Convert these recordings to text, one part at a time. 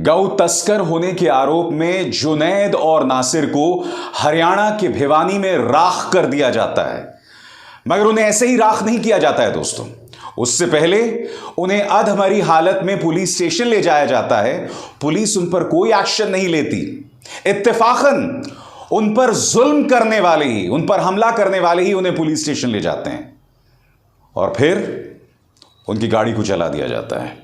गौ तस्कर होने के आरोप में जुनैद और नासिर को हरियाणा के भिवानी में राख कर दिया जाता है। मगर उन्हें ऐसे ही राख नहीं किया जाता है दोस्तों, उससे पहले उन्हें अधमरी हालत में पुलिस स्टेशन ले जाया जाता है। पुलिस उन पर कोई एक्शन नहीं लेती। इत्तेफाकन उन पर जुल्म करने वाले ही, उन पर हमला करने वाले ही उन्हें पुलिस स्टेशन ले जाते हैं और फिर उनकी गाड़ी को जला दिया जाता है।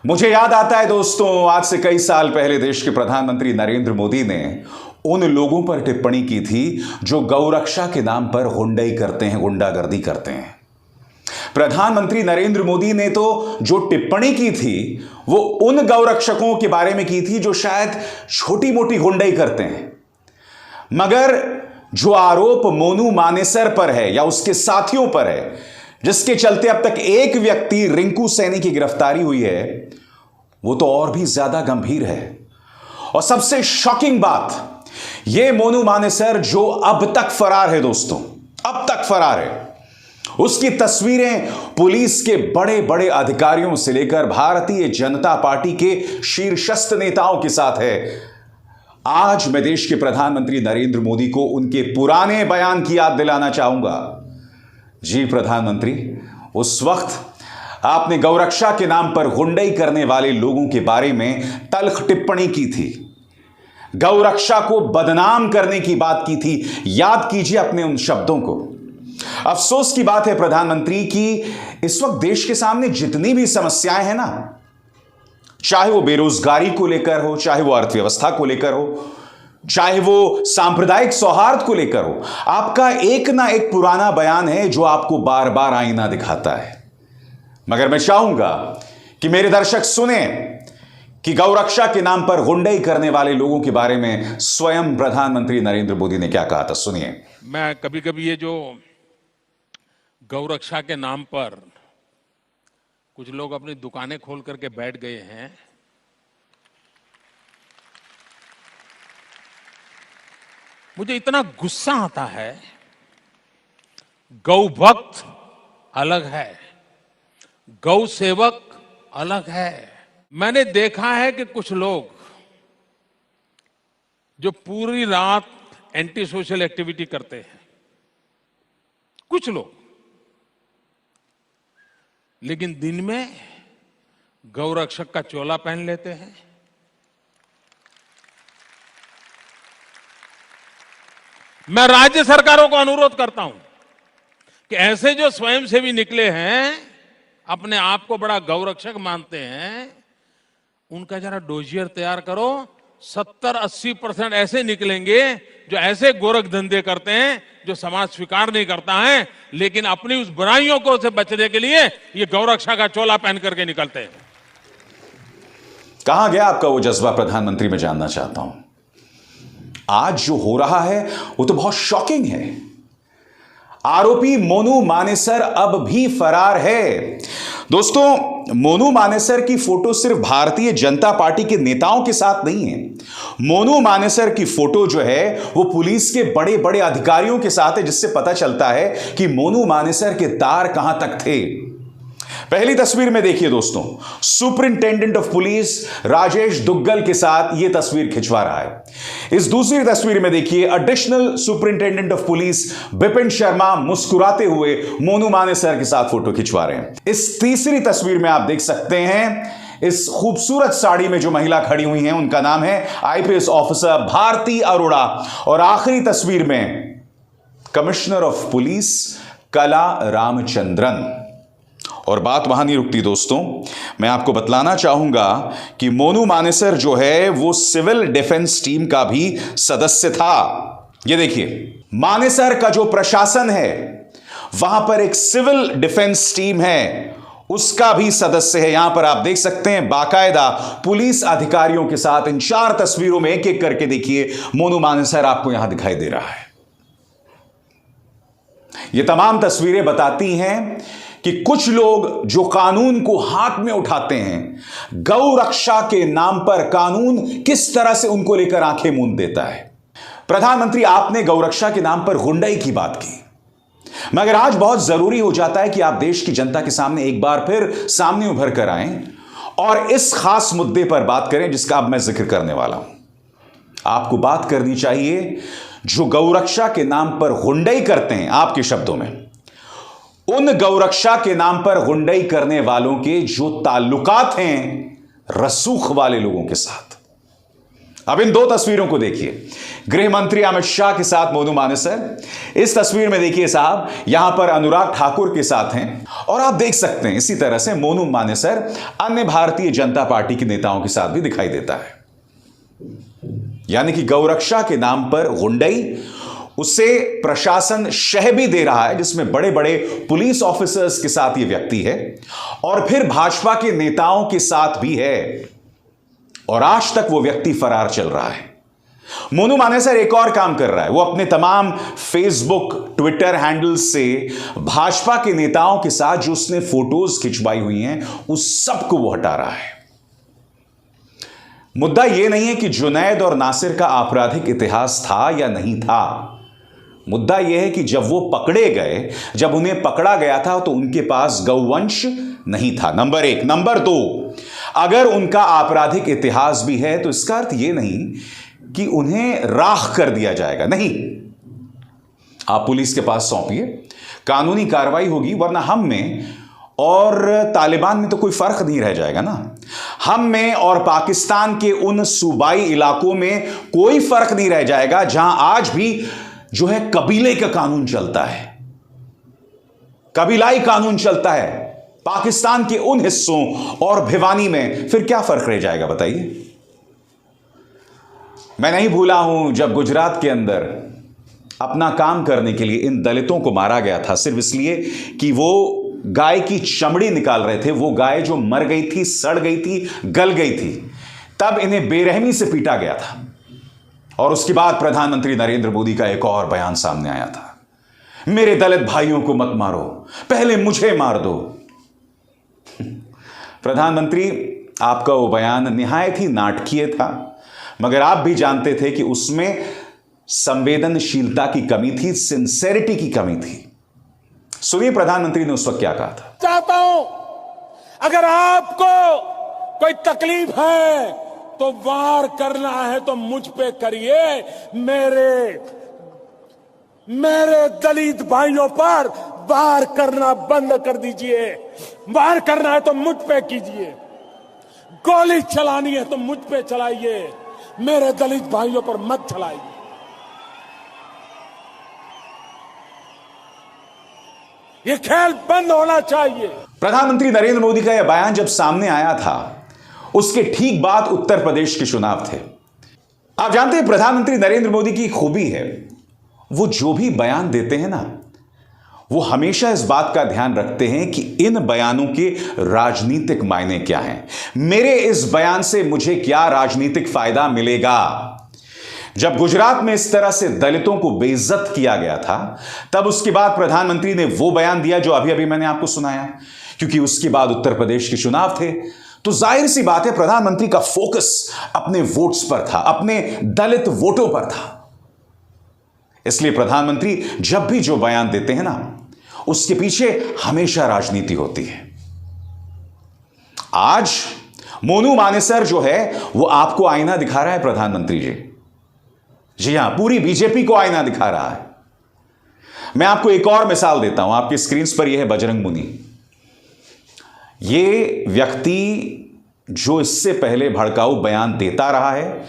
मुझे याद आता है दोस्तों, आज से कई साल पहले देश के प्रधानमंत्री नरेंद्र मोदी ने उन लोगों पर टिप्पणी की थी जो गौरक्षा के नाम पर हुंडई करते हैं, गुंडागर्दी करते हैं। प्रधानमंत्री नरेंद्र मोदी ने तो जो टिप्पणी की थी वो उन गौरक्षकों के बारे में की थी जो शायद छोटी मोटी हुंडई करते हैं। मगर जो आरोप मोनू मानेसर पर है या उसके साथियों पर है, जिसके चलते अब तक एक व्यक्ति रिंकू सैनी की गिरफ्तारी हुई है, वो तो और भी ज्यादा गंभीर है। और सबसे शॉकिंग बात, ये मोनू मानेसर जो अब तक फरार है दोस्तों, अब तक फरार है, उसकी तस्वीरें पुलिस के बड़े बड़े अधिकारियों से लेकर भारतीय जनता पार्टी के शीर्षस्थ नेताओं के साथ है। आज मैं देश के प्रधानमंत्री नरेंद्र मोदी को उनके पुराने बयान की याद दिलाना चाहूंगा। जी प्रधानमंत्री, उस वक्त आपने गौरक्षा के नाम पर हुंडई करने वाले लोगों के बारे में तल्ख टिप्पणी की थी, गौरक्षा को बदनाम करने की बात की थी। याद कीजिए अपने उन शब्दों को। अफसोस की बात है प्रधानमंत्री कि इस वक्त देश के सामने जितनी भी समस्याएं हैं ना, चाहे वो बेरोजगारी को लेकर हो, चाहे वो अर्थव्यवस्था को लेकर हो, चाहे वो सांप्रदायिक सौहार्द को लेकर हो, आपका एक ना एक पुराना बयान है जो आपको बार बार आईना दिखाता है। मगर मैं चाहूंगा कि मेरे दर्शक सुने कि गौरक्षा के नाम पर हुंडई करने वाले लोगों के बारे में स्वयं प्रधानमंत्री नरेंद्र मोदी ने क्या कहा था। सुनिए। मैं कभी कभी ये जो गौरक्षा के नाम पर कुछ लोग अपनी दुकानें खोल करके बैठ गए हैं, मुझे इतना गुस्सा आता है। गौ भक्त अलग है, गौ सेवक अलग है। मैंने देखा है कि कुछ लोग जो पूरी रात एंटी सोशल एक्टिविटी करते हैं, कुछ लोग, लेकिन दिन में गौरक्षक का चोला पहन लेते हैं। मैं राज्य सरकारों को अनुरोध करता हूं कि ऐसे जो स्वयंसेवी निकले हैं, अपने आप को बड़ा गौरक्षक मानते हैं, उनका जरा डोजियर तैयार करो। 70-80% ऐसे निकलेंगे जो ऐसे गोरख धंधे करते हैं जो समाज स्वीकार नहीं करता है, लेकिन अपनी उस बुराइयों को से बचने के लिए ये गौरक्षा का चोला पहन करके निकलते हैं। कहां गया आपका वो जज्बा प्रधानमंत्री, मैं जानना चाहता हूं। आज जो हो रहा है वो तो बहुत शॉकिंग है। आरोपी मोनू मानेसर अब भी फरार है। दोस्तों, मोनू मानेसर की फोटो सिर्फ भारतीय जनता पार्टी के नेताओं के साथ नहीं है। मोनू मानेसर की फोटो जो है वो पुलिस के बड़े बड़े अधिकारियों के साथ है, जिससे पता चलता है कि मोनू मानेसर के तार कहां तक थे। पहली तस्वीर में देखिए दोस्तों, superintendent of police Rajesh Duggal के साथ यह तस्वीर खिंचवा रहा है। इस दूसरी तस्वीर में देखिए, additional superintendent of police Bipin Sharma मुस्कुराते हुए मोनू मानेसर के साथ फोटो खिंचवा रहे हैं। इस तीसरी तस्वीर में आप देख सकते हैं, इस खूबसूरत साड़ी में जो महिला खड़ी हुई हैं उनका नाम है आईपीएस ऑफिसर भारती अरोड़ा। और आखिरी तस्वीर में कमिश्नर ऑफ पुलिस कला रामचंद्रन। और बात वहां नहीं रुकती दोस्तों, मैं आपको बतलाना चाहूंगा कि मोनू मानेसर जो है वो सिविल डिफेंस टीम का भी सदस्य था। ये देखिए, मानेसर का जो प्रशासन है वहां पर एक सिविल डिफेंस टीम है, उसका भी सदस्य है। यहां पर आप देख सकते हैं बाकायदा पुलिस अधिकारियों के साथ। इन 4 तस्वीरों में एक एक करके देखिए, मोनू मानेसर आपको यहां दिखाई दे रहा है। ये तमाम तस्वीरें बताती हैं कि कुछ लोग जो कानून को हाथ में उठाते हैं, गौ रक्षा के नाम पर कानून किस तरह से उनको लेकर आंखें मूंद देता है। प्रधानमंत्री, आपने गौ रक्षा के नाम पर हुंडई की बात की, मगर आज बहुत जरूरी हो जाता है कि आप देश की जनता के सामने एक बार फिर सामने उभर कर आएं और इस खास मुद्दे पर बात करें जिसका अब मैं जिक्र करने वाला हूं। आपको बात करनी चाहिए जो गौरक्षा के नाम पर हुंडई करते हैं, आपके शब्दों में, उन गौरक्षा के नाम पर हुंडई करने वालों के जो ताल्लुकात हैं रसूख वाले लोगों के साथ। अब इन दो तस्वीरों को देखिए। गृह मंत्री अमित शाह के साथ मोनू मानेसर, इस तस्वीर में देखिए साहब, यहां पर अनुराग ठाकुर के साथ हैं, और आप देख सकते हैं इसी तरह से मोनू मानेसर अन्य भारतीय जनता पार्टी के नेताओं के साथ भी दिखाई देता है। यानी कि गौरक्षा के नाम पर हुंडई, उसे प्रशासन शह भी दे रहा है जिसमें बड़े बड़े पुलिस ऑफिसर्स के साथ यह व्यक्ति है, और फिर भाजपा के नेताओं के साथ भी है, और आज तक वो व्यक्ति फरार चल रहा है। मोनू मानेसर एक और काम कर रहा है, वो अपने तमाम फेसबुक ट्विटर हैंडल्स से भाजपा के नेताओं के साथ जो उसने फोटोज खिंचवाई हुई हैं उस सब को वो हटा रहा है। मुद्दा यह नहीं है कि जुनैद और नासिर का आपराधिक इतिहास था या नहीं था। मुद्दा यह है कि जब वो पकड़े गए, जब उन्हें पकड़ा गया था तो उनके पास गौवंश नहीं था, नंबर एक। नंबर दो, अगर उनका आपराधिक इतिहास भी है तो इसका अर्थ यह नहीं कि उन्हें राख कर दिया जाएगा, नहीं। आप पुलिस के पास सौंपिए, कानूनी कार्रवाई होगी, वरना हम में और तालिबान में तो कोई फर्क नहीं रह जाएगा ना। हम में और पाकिस्तान के उन सूबाई इलाकों में कोई फर्क नहीं रह जाएगा जहां आज भी जो है कबीले का कानून चलता है, कबीलाई कानून चलता है। पाकिस्तान के उन हिस्सों और भिवानी में फिर क्या फर्क रह जाएगा बताइए। मैं नहीं भूला हूं जब गुजरात के अंदर अपना काम करने के लिए इन दलितों को मारा गया था, सिर्फ इसलिए कि वो गाय की चमड़ी निकाल रहे थे। वो गाय जो मर गई थी, सड़ गई थी, गल गई थी, तब इन्हें बेरहमी से पीटा गया था। और उसके बाद प्रधानमंत्री नरेंद्र मोदी का एक और बयान सामने आया था, मेरे दलित भाइयों को मत मारो, पहले मुझे मार दो। प्रधानमंत्री, आपका वो बयान निहायत ही नाटकीय था, मगर आप भी जानते थे कि उसमें संवेदनशीलता की कमी थी, सिंसेरिटी की कमी थी। सुनिए प्रधानमंत्री ने उस वक्त क्या कहा था। चाहता हूं अगर आपको कोई तकलीफ है तो वार करना है तो मुझ पे करिए, मेरे दलित भाइयों पर वार करना बंद कर दीजिए। वार करना है तो मुझ पे कीजिए, गोली चलानी है तो मुझ पे चलाइए, मेरे दलित भाइयों पर मत चलाइए। ये खेल बंद होना चाहिए। प्रधानमंत्री नरेंद्र मोदी का यह बयान जब सामने आया था, उसके ठीक बाद उत्तर प्रदेश के चुनाव थे। आप जानते हैं प्रधानमंत्री नरेंद्र मोदी की खूबी है, वो जो भी बयान देते हैं ना, वो हमेशा इस बात का ध्यान रखते हैं कि इन बयानों के राजनीतिक मायने क्या हैं, मेरे इस बयान से मुझे क्या राजनीतिक फायदा मिलेगा। जब गुजरात में इस तरह से दलितों को बेइज्जत किया गया था, तब उसके बाद प्रधानमंत्री ने वो बयान दिया जो अभी अभी मैंने आपको सुनाया, क्योंकि उसके बाद उत्तर प्रदेश के चुनाव थे। तो जाहिर सी बात है प्रधानमंत्री का फोकस अपने वोट्स पर था, अपने दलित वोटों पर था। इसलिए प्रधानमंत्री जब भी जो बयान देते हैं ना, उसके पीछे हमेशा राजनीति होती है। आज मोनू मानेसर जो है वो आपको आईना दिखा रहा है प्रधानमंत्री जी। जी हां, पूरी बीजेपी को आईना दिखा रहा है। मैं आपको एक और मिसाल देता हूं, आपकी स्क्रीन पर यह है बजरंग मुनि। ये व्यक्ति जो इससे पहले भड़काऊ बयान देता रहा है,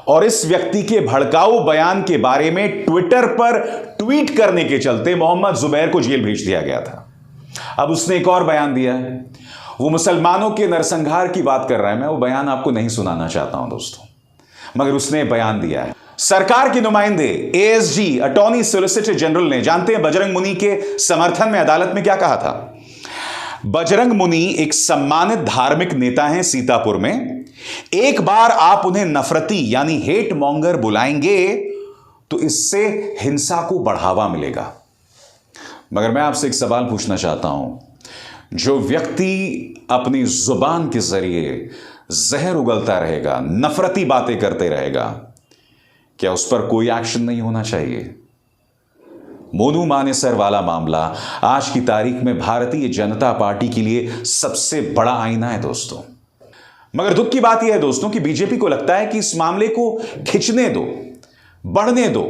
और इस व्यक्ति के भड़काऊ बयान के बारे में ट्विटर पर ट्वीट करने के चलते मोहम्मद जुबैर को जेल भेज दिया गया था। अब उसने एक और बयान दिया है, वो मुसलमानों के नरसंहार की बात कर रहा है। मैं वो बयान आपको नहीं सुनाना चाहता हूं दोस्तों, मगर उसने बयान दिया है। सरकार के नुमाइंदे एएसजी, अटॉर्नी सोलिसिटर जनरल ने, जानते हैं बजरंग मुनि के समर्थन में अदालत में क्या कहा था। बजरंग मुनि एक सम्मानित धार्मिक नेता हैं सीतापुर में। एक बार आप उन्हें नफरती यानी हेट मॉन्गर बुलाएंगे तो इससे हिंसा को बढ़ावा मिलेगा। मगर मैं आपसे एक सवाल पूछना चाहता हूं, जो व्यक्ति अपनी जुबान के जरिए जहर उगलता रहेगा, नफरती बातें करते रहेगा, क्या उस पर कोई एक्शन नहीं होना चाहिए। मोनू मानेसर वाला मामला आज की तारीख में भारतीय जनता पार्टी के लिए सबसे बड़ा आईना है दोस्तों। मगर दुख की बात यह है दोस्तों कि बीजेपी को लगता है कि इस मामले को खिंचने दो, बढ़ने दो,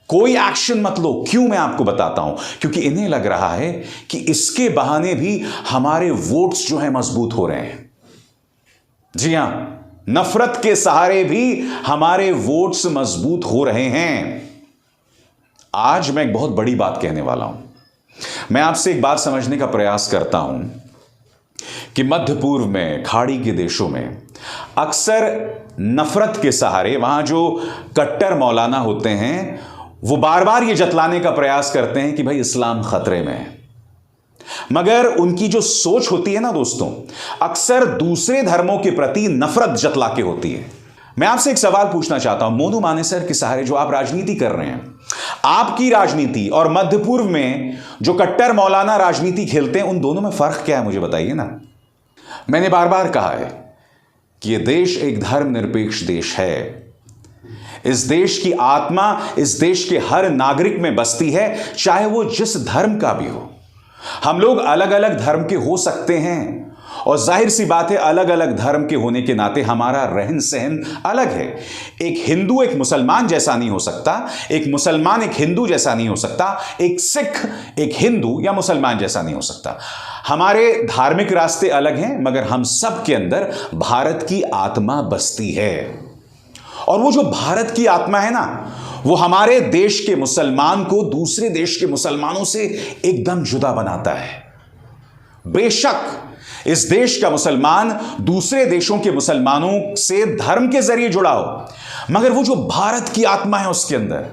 कोई एक्शन मत लो। क्यों? मैं आपको बताता हूं। क्योंकि इन्हें लग रहा है कि इसके बहाने भी हमारे वोट्स जो है मजबूत हो रहे हैं। जी हां, नफरत के सहारे भी हमारे वोट्स मजबूत हो रहे हैं। आज मैं एक बहुत बड़ी बात कहने वाला हूं। मैं आपसे एक बात समझने का प्रयास करता हूं कि मध्य पूर्व में, खाड़ी के देशों में अक्सर नफरत के सहारे वहां जो कट्टर मौलाना होते हैं वो बार बार ये जतलाने का प्रयास करते हैं कि भाई इस्लाम खतरे में है। मगर उनकी जो सोच होती है ना दोस्तों, अक्सर दूसरे धर्मों के प्रति नफरत जतला के होती है। मैं आपसे एक सवाल पूछना चाहता हूं, मोनू मानेसर के सहारे जो आप राजनीति कर रहे हैं, आपकी राजनीति और मध्य पूर्व में जो कट्टर मौलाना राजनीति खेलते हैं, उन दोनों में फर्क क्या है मुझे बताइए ना। मैंने बार बार कहा है कि यह देश एक धर्मनिरपेक्ष देश है। इस देश की आत्मा इस देश के हर नागरिक में बसती है, चाहे वो जिस धर्म का भी हो। हम लोग अलग अलग धर्म के हो सकते हैं और जाहिर सी बात है अलग अलग धर्म के होने के नाते हमारा रहन सहन अलग है। एक हिंदू एक मुसलमान जैसा नहीं हो सकता, एक मुसलमान एक हिंदू जैसा नहीं हो सकता, एक सिख एक हिंदू या मुसलमान जैसा नहीं हो सकता। हमारे धार्मिक रास्ते अलग हैं, मगर हम सब के अंदर भारत की आत्मा बसती है। और वो जो भारत की आत्मा है ना, वो हमारे देश के मुसलमान को दूसरे देश के मुसलमानों से एकदम जुदा बनाता है। बेशक इस देश का मुसलमान दूसरे देशों के मुसलमानों से धर्म के जरिए जुड़ा हो, मगर वो जो भारत की आत्मा है उसके अंदर,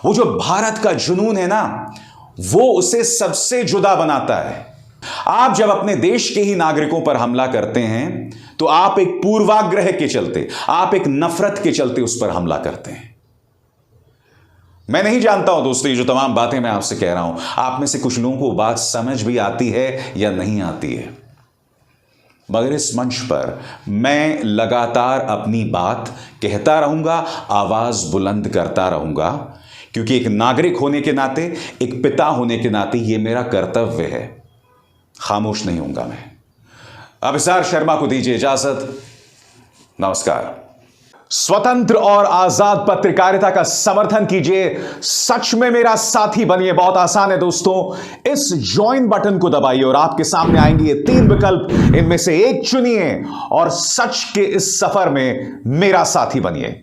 वो जो भारत का जुनून है ना, वो उसे सबसे जुदा बनाता है। आप जब अपने देश के ही नागरिकों पर हमला करते हैं तो आप एक पूर्वाग्रह के चलते, आप एक नफरत के चलते उस पर हमला करते हैं। मैं नहीं जानता हूं दोस्तों, ये जो तमाम बातें मैं आपसे कह रहा हूं, आप में से कुछ लोगों को बात समझ भी आती है या नहीं आती है, मगर इस मंच पर मैं लगातार अपनी बात कहता रहूंगा, आवाज बुलंद करता रहूंगा, क्योंकि एक नागरिक होने के नाते, एक पिता होने के नाते यह मेरा कर्तव्य है। खामोश नहीं होऊंगा मैं। अभिसार शर्मा को दीजिए इजाजत। नमस्कार। स्वतंत्र और आजाद पत्रकारिता का समर्थन कीजिए, सच में मेरा साथी बनिए। बहुत आसान है दोस्तों, इस ज्वाइन बटन को दबाइए और आपके सामने आएंगे ये 3 विकल्प, इनमें से एक चुनिए और सच के इस सफर में मेरा साथी बनिए।